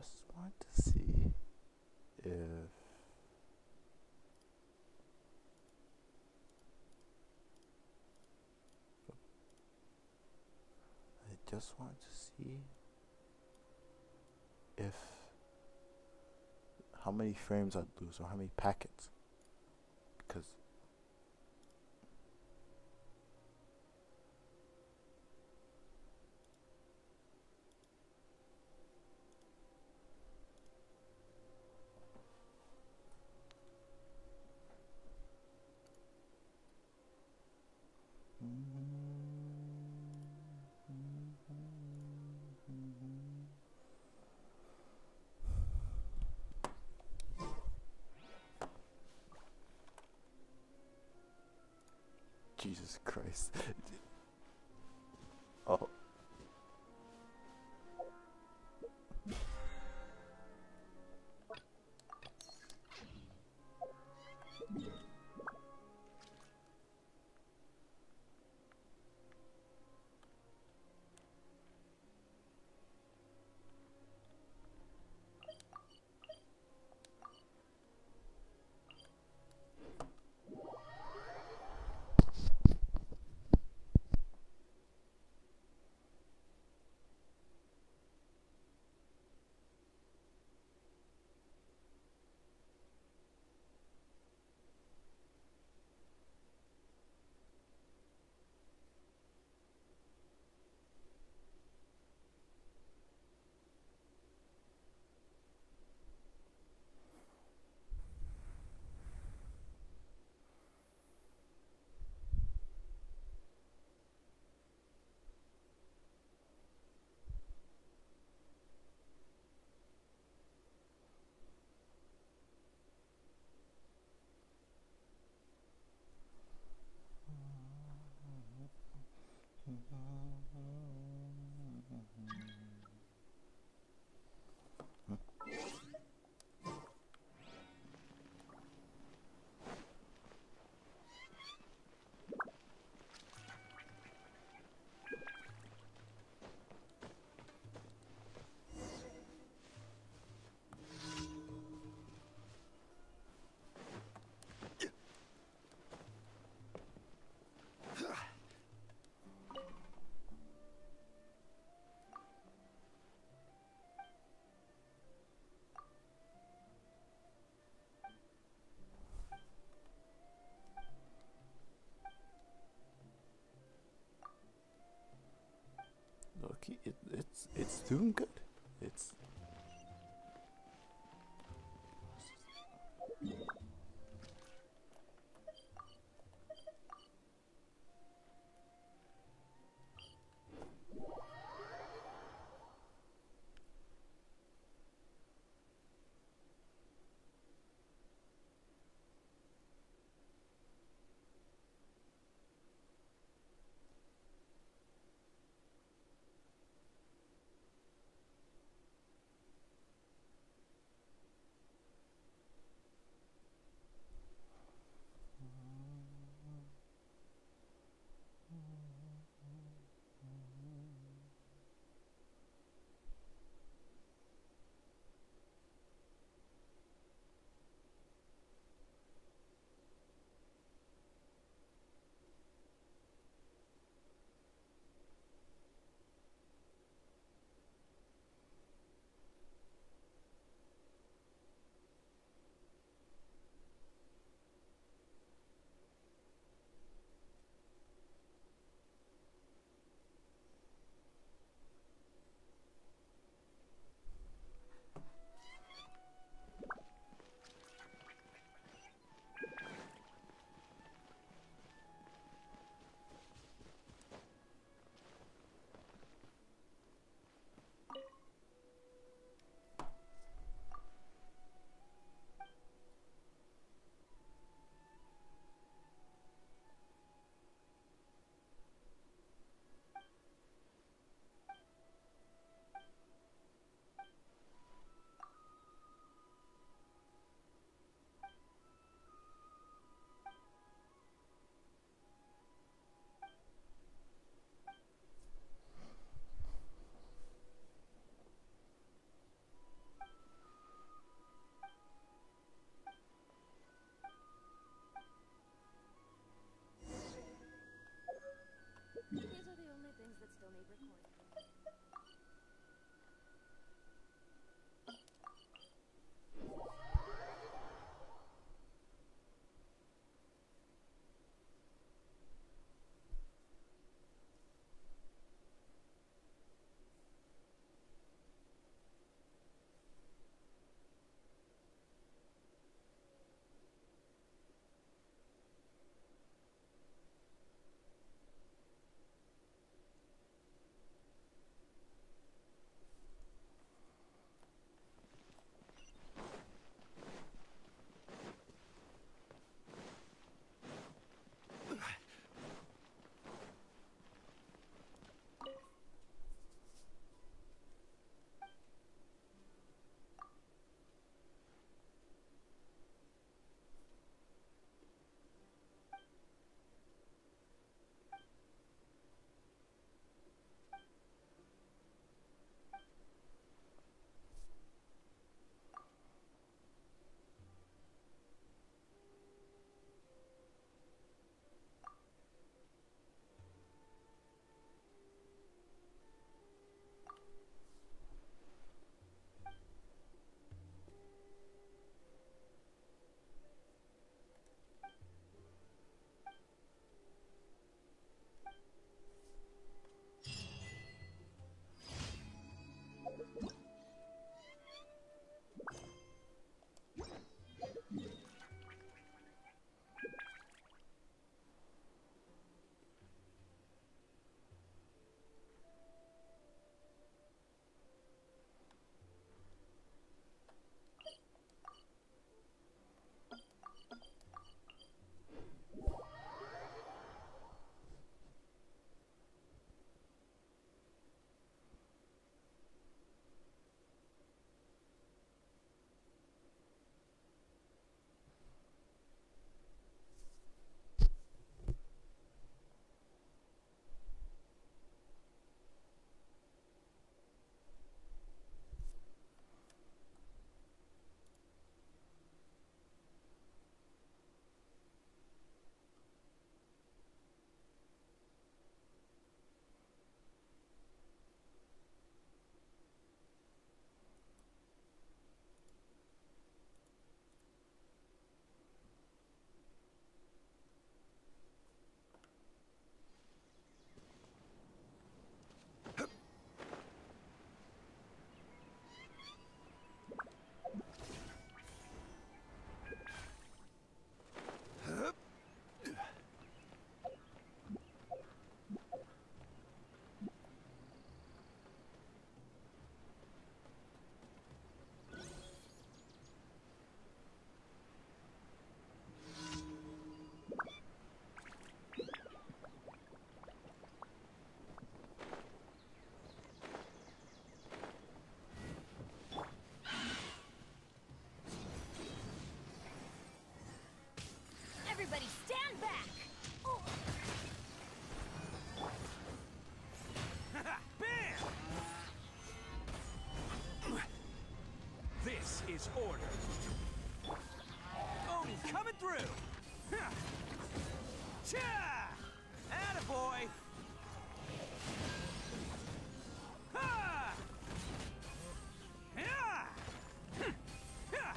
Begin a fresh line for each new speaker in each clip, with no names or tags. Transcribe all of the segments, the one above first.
just want to see if I just want to see if how many frames I'd lose or how many packets, because Jesus Christ. Oh, look, it's doing good. It's
this order. Oni coming through! Cha! Attaboy! Ha! Yeah! Yeah!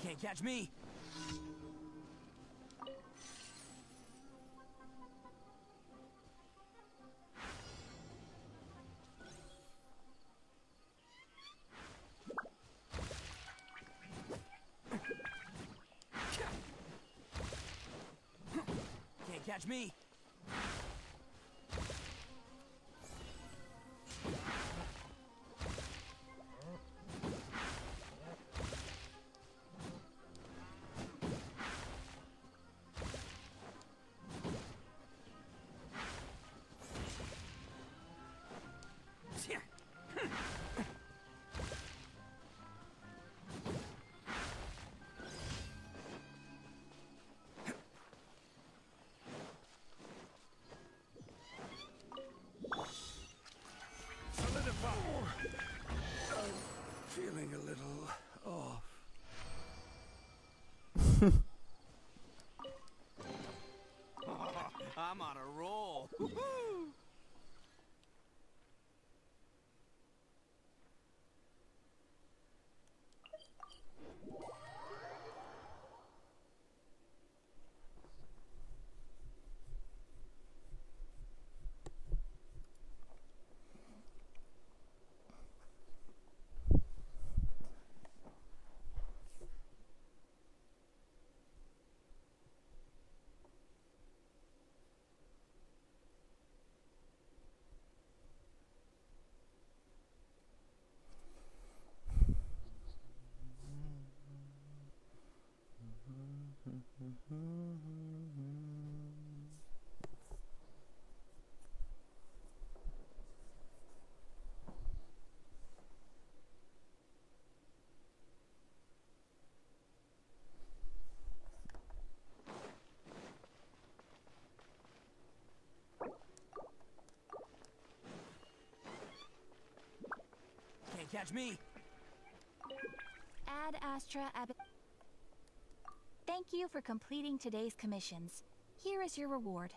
Can't catch me. Can't catch me. Solidify. I'm feeling a little off. I'm on a roll. Woo-hoo! Can't catch me.
Ad Astra Ab. Thank you for completing today's commissions. Here is your reward.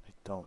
I don't.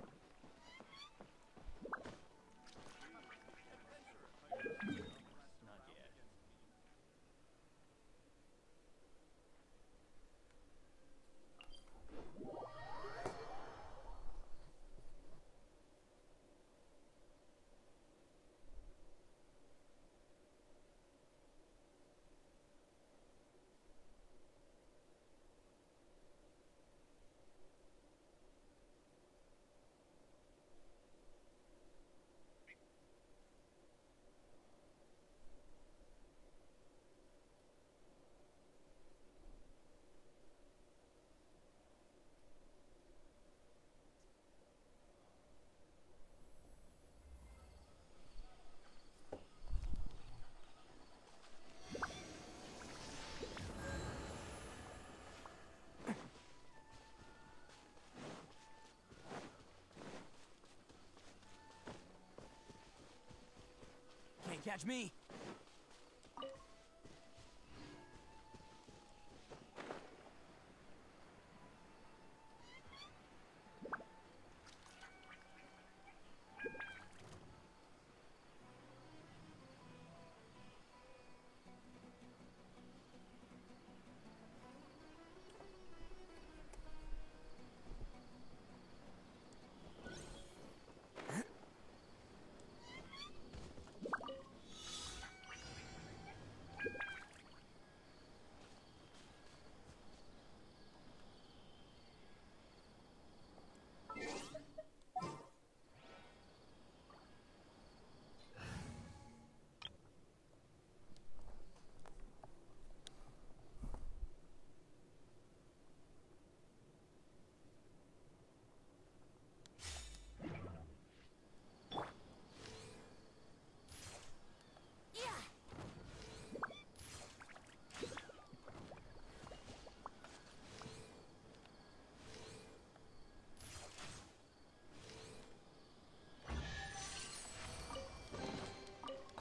Can't catch me.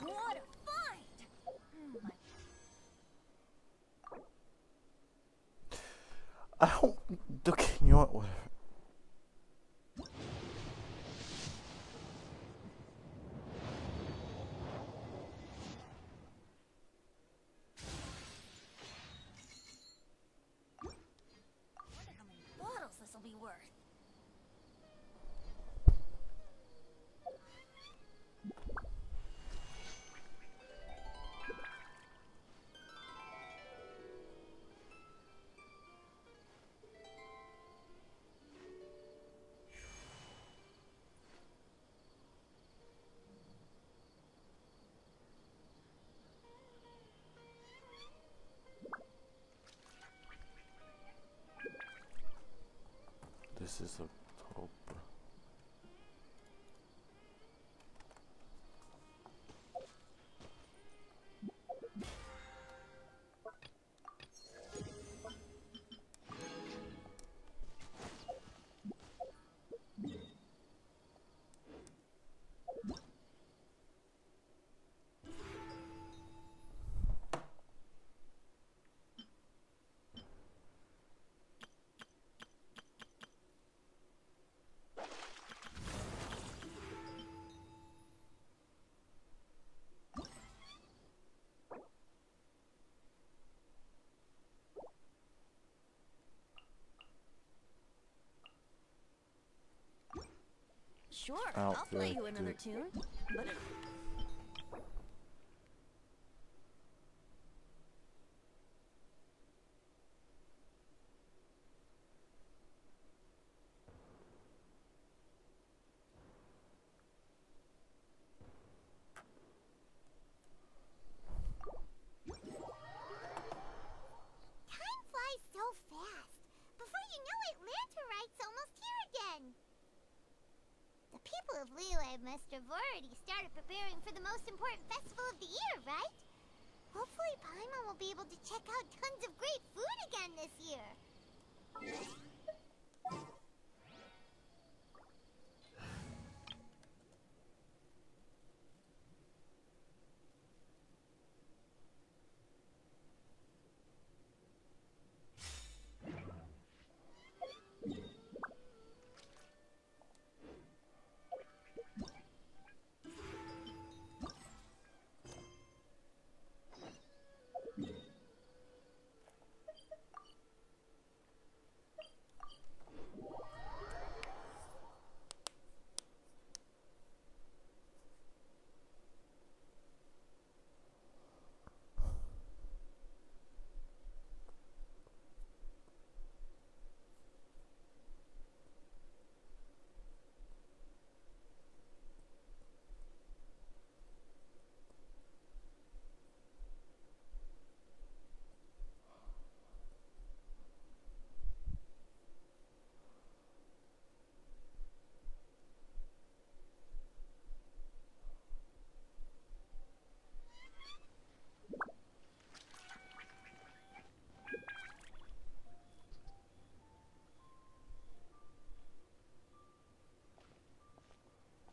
What a find!
I don't. Okay, you know what? Whatever. This is October.
Sure,
Oh,
I'll play
good,
you another
good.
tune. But
Time flies so fast. Before you know it, Lanterite's almost here again. The people of Liyue must have already started preparing for the most important festival of the year, right? Hopefully Paimon will be able to check out tons of great food again this year.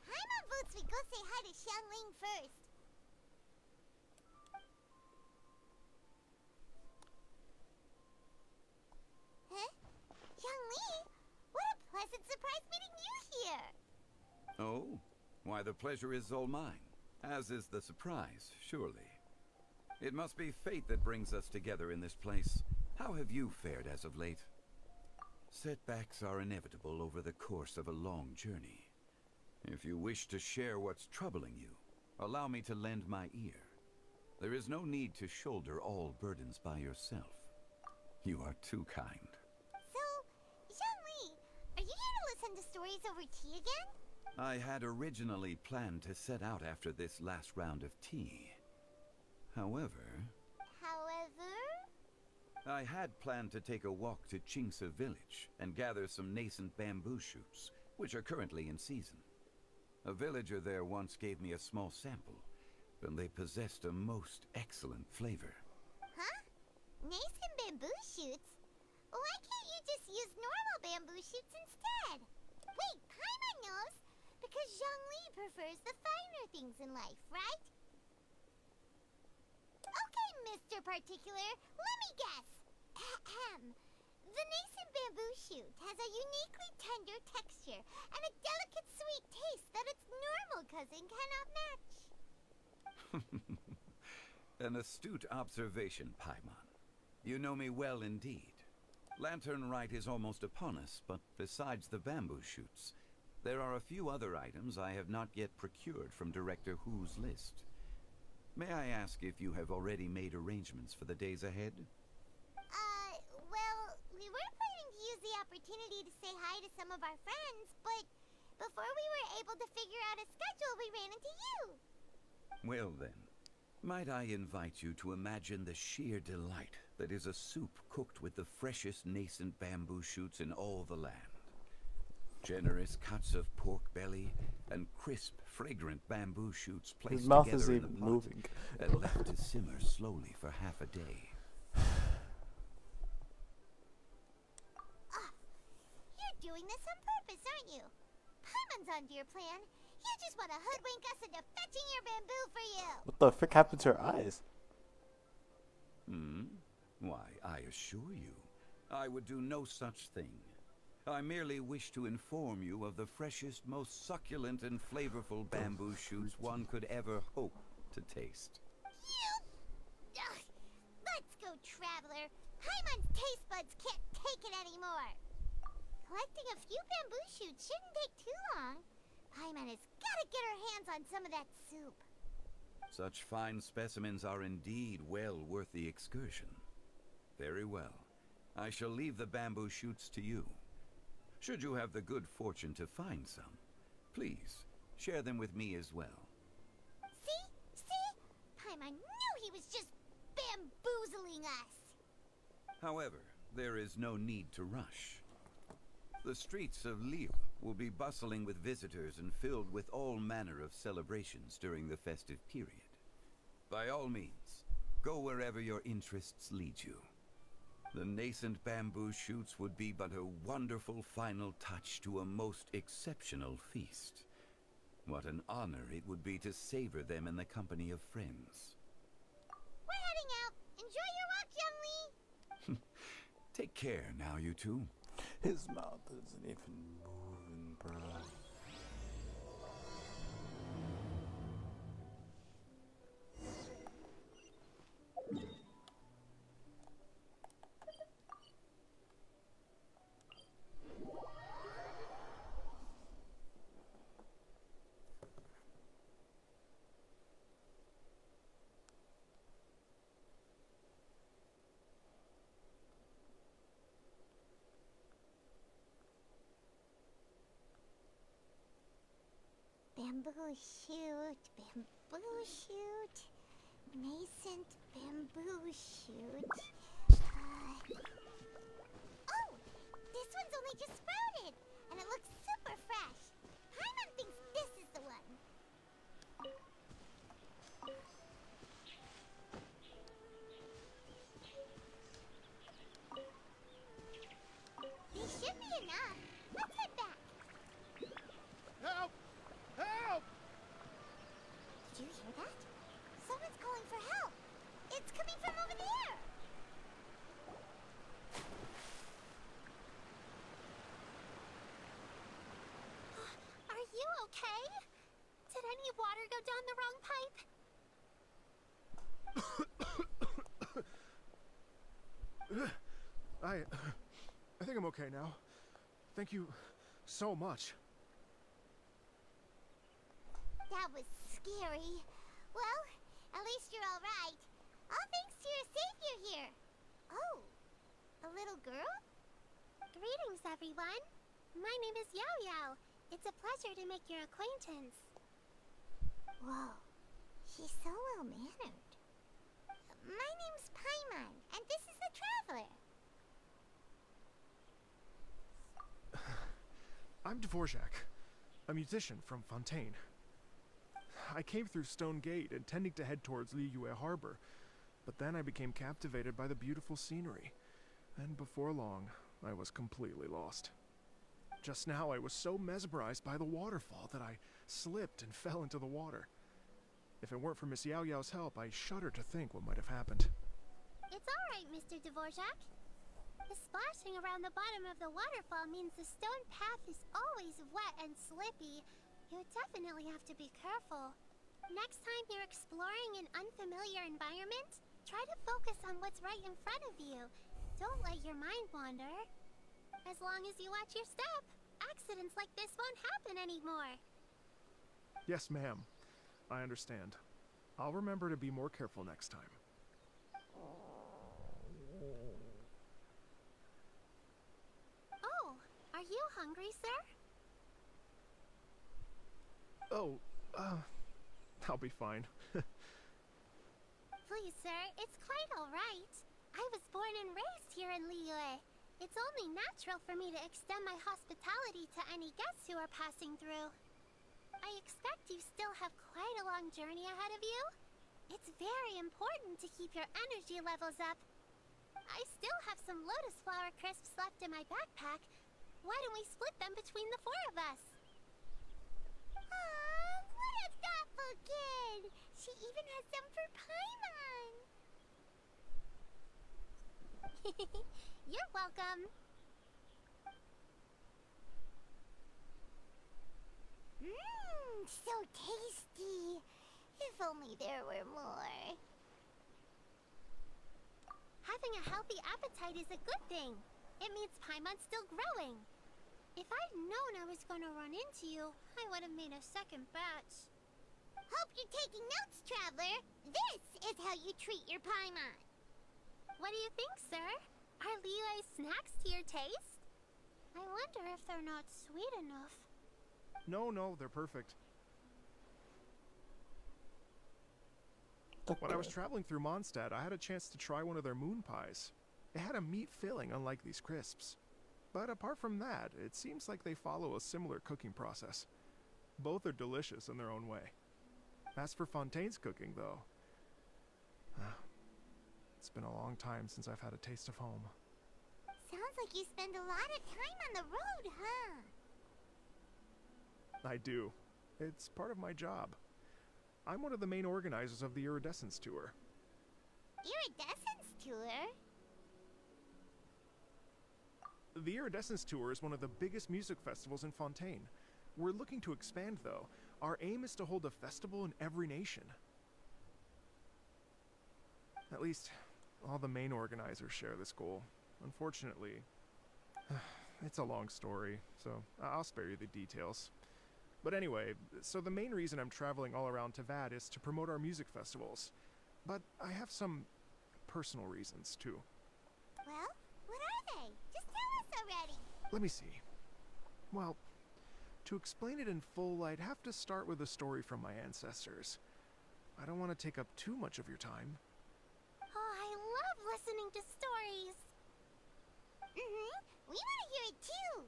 Paimon votes we go say hi to Xiangling first. Huh? Xiangling? What a pleasant surprise meeting you here!
Oh, why the pleasure is all mine. As is the surprise, surely. It must be fate that brings us together in this place. How have you fared as of late? Setbacks are inevitable over the course of a long journey. If you wish to share what's troubling you, allow me to lend my ear. There is no need to shoulder all burdens by yourself. You are too kind.
So, Xiangling, are you here to listen to stories over tea again?
I had originally planned to set out after this last round of tea. However, I had planned to take a walk to Qingce village and gather some nascent bamboo shoots, which are currently in season. A villager there once gave me a small sample, and they possessed a most excellent flavor.
Huh? Nascent bamboo shoots? Why can't you just use normal bamboo shoots instead? Wait, Paimon knows! Because Zhongli prefers the finer things in life, right? Okay, Mr. Particular, let me guess. Ahem. The nascent bamboo shoot has a uniquely tender texture and a delicate sweet taste that its normal cousin cannot match.
An astute observation, Paimon. You know me well indeed. Lantern Rite is almost upon us, but besides the bamboo shoots, there are a few other items I have not yet procured from Director Hu's list. May I ask if you have already made arrangements for the days ahead?
Well, we were planning to use the opportunity to say hi to some of our friends, but before we were able to figure out a schedule, we ran into you.
Well then, might I invite you to imagine the sheer delight that is a soup cooked with the freshest nascent bamboo shoots in all the land. Generous cuts of pork belly and crisp, fragrant bamboo shoots placed
His mouth
together
isn't
in the
even
pot
moving.
and left to simmer slowly for half a day.
You're doing this on purpose, aren't you? Paimon's onto your plan. You just want to hoodwink us into fetching your bamboo for you.
What the frick happened to her eyes?
Why, I assure you, I would do no such thing. I merely wish to inform you of the freshest, most succulent and flavorful bamboo shoots one could ever hope to taste.
You... Ugh. Let's go, Traveler. Paimon's taste buds can't take it anymore. Collecting a few bamboo shoots shouldn't take too long. Paimon has got to get her hands on some of that soup.
Such fine specimens are indeed well worth the excursion. Very well. I shall leave the bamboo shoots to you. Should you have the good fortune to find some, please share them with me as well.
See? Paimon knew he was just bamboozling us.
However, there is no need to rush. The streets of Lille will be bustling with visitors and filled with all manner of celebrations during the festive period. By all means, go wherever your interests lead you. The nascent bamboo shoots would be but a wonderful final touch to a most exceptional feast. What an honor it would be to savor them in the company of friends.
We're heading out. Enjoy your walk, young Lee.
Take care now, you two.
His mouth isn't even moving, bro.
Bamboo shoot, nascent bamboo shoot. Oh, this one's only just sprouted, and it looks super fresh. Paimon thinks this is the one. These should be enough. Let's head back.
Help! Help!
Did you hear that? Someone's calling for help. It's coming from over there. Are you okay? Did any water go down the wrong pipe?
I think I'm okay now. Thank you so much.
That was scary. Well, at least you're all right. All thanks to your savior here. Oh, a little girl? Greetings, everyone. My name is Yao Yao. It's a pleasure to make your acquaintance. Whoa, she's so well-mannered. My name's Paimon, and this is the Traveler.
I'm Dvorak, a musician from Fontaine. I came through Stone Gate intending to head towards Liyue Harbor, but then I became captivated by the beautiful scenery, and before long, I was completely lost. Just now, I was so mesmerized by the waterfall that I slipped and fell into the water. If it weren't for Miss Yao Yao's help, I shudder to think what might have happened.
It's all right, Mr. Dvorak. The splashing around the bottom of the waterfall means the stone path is always wet and slippy. You definitely have to be careful. Next time you're exploring an unfamiliar environment, try to focus on what's right in front of you. Don't let your mind wander. As long as you watch your step, accidents like this won't happen anymore.
Yes, ma'am. I understand. I'll remember to be more careful next time.
Oh, are you hungry, sir?
Oh, I'll be fine.
Please, sir, it's quite all right. I was born and raised here in Liyue. It's only natural for me to extend my hospitality to any guests who are passing through. I expect you still have quite a long journey ahead of you. It's very important to keep your energy levels up. I still have some lotus flower crisps left in my backpack. Why don't we split them between the four of us? Aw, what a thoughtful kid! She even has some for Paimon! You're welcome. Mmm, so tasty. If only there were more. Having a healthy appetite is a good thing. It means Paimon's still growing. If I'd known I was gonna run into you, I would have made a second batch. Hope you're taking notes, Traveler. This is how you treat your Paimon. What do you think, sir? Are Liyue's snacks to your taste? I wonder if they're not sweet enough.
No, they're perfect. When I was traveling through Mondstadt, I had a chance to try one of their moon pies. It had a meat filling, unlike these crisps. But apart from that, it seems like they follow a similar cooking process. Both are delicious in their own way. As for Fontaine's cooking, though, it's been a long time since I've had a taste of home.
Sounds like you spend a lot of time on the road, huh?
I do. It's part of my job. I'm one of the main organizers of the Iridescence Tour.
Iridescence Tour?
The Iridescence Tour is one of the biggest music festivals in Fontaine. We're looking to expand, though. Our aim is to hold a festival in every nation. At least, all the main organizers share this goal. Unfortunately, it's a long story, so I'll spare you the details. But anyway, so the main reason I'm traveling all around Teyvat is to promote our music festivals. But I have some personal reasons, too.
Well, what are they? Just tell us already.
Let me see. Well, to explain it in full, I'd have to start with a story from my ancestors. I don't want to take up too much of your time.
Oh, I love listening to stories. We want to hear it too.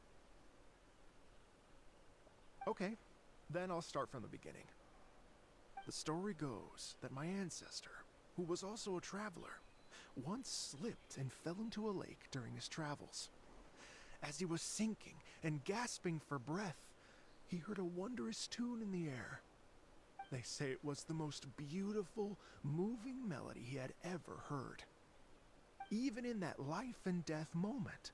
Okay, then I'll start from the beginning. The story goes that my ancestor, who was also a traveler, once slipped and fell into a lake during his travels. As he was sinking and gasping for breath, he heard a wondrous tune in the air. They say it was the most beautiful, moving melody he had ever heard. Even in that life and death moment,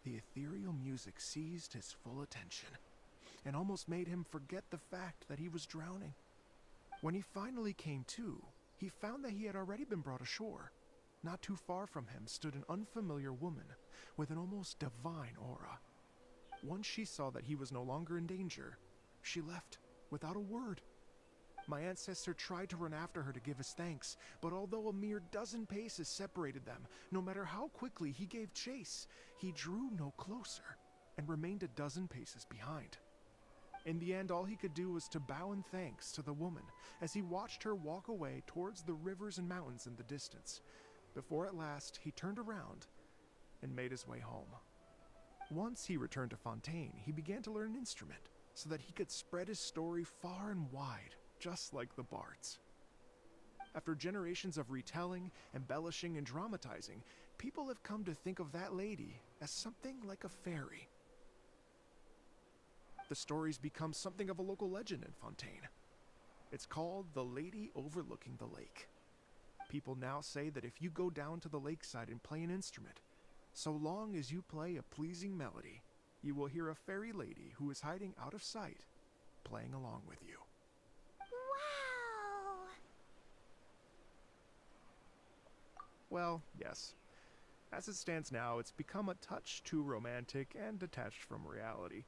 the ethereal music seized his full attention and almost made him forget the fact that he was drowning. When he finally came to, he found that he had already been brought ashore. Not too far from him stood an unfamiliar woman with an almost divine aura. Once she saw that he was no longer in danger, she left without a word. My ancestor tried to run after her to give his thanks, but although a mere dozen paces separated them, no matter how quickly he gave chase, he drew no closer and remained a dozen paces behind. In the end, all he could do was to bow in thanks to the woman as he watched her walk away towards the rivers and mountains in the distance, before at last he turned around and made his way home. Once he returned to Fontaine, he began to learn an instrument so that he could spread his story far and wide, just like the bards. After generations of retelling, embellishing, and dramatizing, people have come to think of that lady as something like a fairy. The story's become something of a local legend in Fontaine. It's called the Lady Overlooking the Lake. People now say that if you go down to the lakeside and play an instrument, so long as you play a pleasing melody, you will hear a fairy lady who is hiding out of sight, playing along with you.
Wow!
Well, yes. As it stands now, it's become a touch too romantic and detached from reality.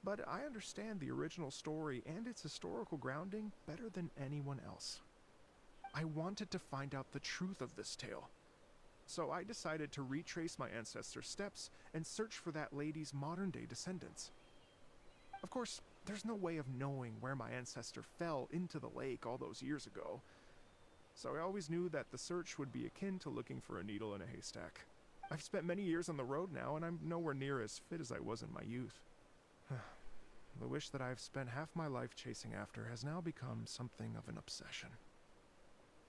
But I understand the original story and its historical grounding better than anyone else. I wanted to find out the truth of this tale, so I decided to retrace my ancestors' steps and search for that lady's modern-day descendants. Of course, there's no way of knowing where my ancestor fell into the lake all those years ago, so I always knew that the search would be akin to looking for a needle in a haystack. I've spent many years on the road now, and I'm nowhere near as fit as I was in my youth. The wish that I've spent half my life chasing after has now become something of an obsession.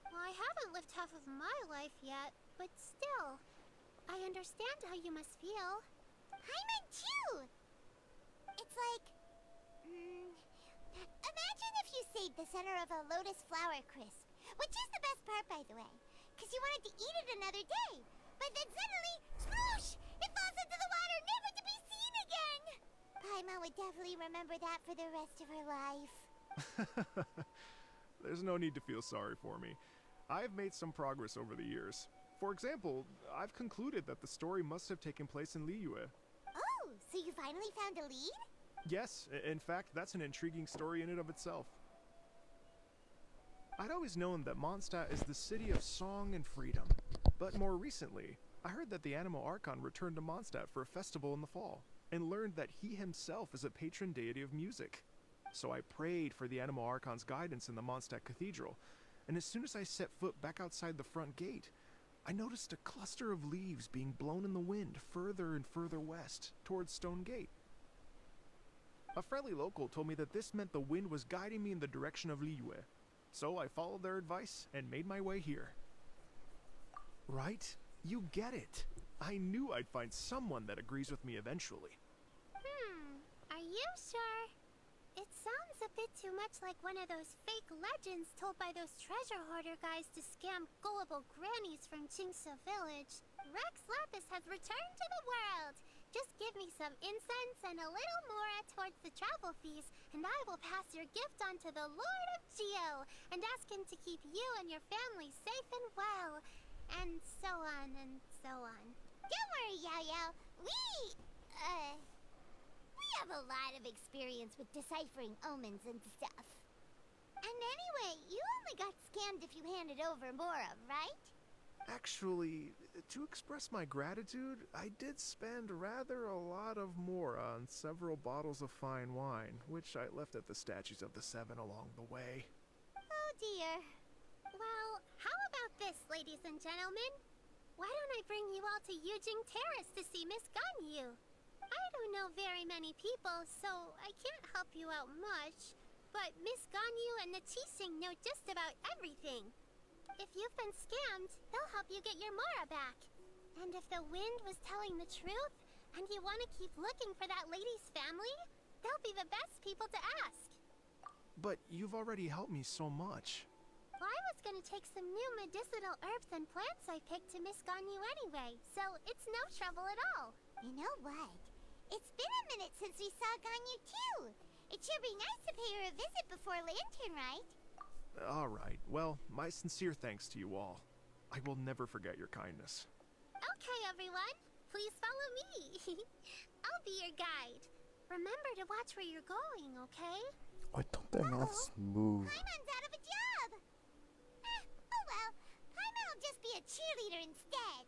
Well, I haven't lived half of my life yet, but still, I understand how you must feel. Paimon too! It's like... imagine if you saved the center of a lotus flower crisp, which is the best part, by the way, because you wanted to eat it another day, but then suddenly, sploosh! It falls into the water, never to be seen again! Paimon would definitely remember that for the rest of her life.
There's no need to feel sorry for me. I've made some progress over the years. For example, I've concluded that the story must have taken place in Liyue.
Oh, so you finally found a lead?
Yes, in fact, that's an intriguing story in and of itself. I'd always known that Mondstadt is the city of song and freedom, but more recently, I heard that the Anemo Archon returned to Mondstadt for a festival in the fall, and learned that he himself is a patron deity of music. So I prayed for the Anemo Archon's guidance in the Mondstadt Cathedral, and as soon as I set foot back outside the front gate, I noticed a cluster of leaves being blown in the wind further and further west, towards Stone Gate. A friendly local told me that this meant the wind was guiding me in the direction of Liyue, so I followed their advice and made my way here. Right? You get it. I knew I'd find someone that agrees with me eventually.
Are you sure? It sounds a bit too much like one of those fake legends told by those treasure hoarder guys to scam gullible grannies from Qingce Village. Rex Lapis has returned to the world. Just give me some incense and a little mora towards the travel fees, and I will pass your gift on to the Lord of Geo and ask him to keep you and your family safe and well. And so on and so on. Don't worry, Yao Yao. We have a lot of experience with deciphering omens and stuff. And anyway, you only got scammed if you handed over Mora, right?
Actually, to express my gratitude, I did spend rather a lot of mora on several bottles of fine wine, which I left at the statues of the Seven along the way.
Oh dear. Well, how about this, ladies and gentlemen? Why don't I bring you all to Yujing Terrace to see Miss Ganyu? I don't know very many people, so I can't help you out much. But Miss Ganyu and the Qixing know just about everything. If you've been scammed, they'll help you get your Mora back. And if the wind was telling the truth, and you want to keep looking for that lady's family, they'll be the best people to ask.
But you've already helped me so much.
Well, I was gonna take some new medicinal herbs and plants I picked to Miss Ganyu anyway, so it's no trouble at all. You know what? It's been a minute since we saw Ganyu too. It should be nice to pay her a visit before Lantern, right?
Alright, well, my sincere thanks to you all. I will never forget your kindness.
Okay, everyone. Please follow me. I'll be your guide. Remember to watch where you're going, okay?
Why don't their mouths move?
Paimon's out of a job. Oh well. Paimon will just be a cheerleader instead.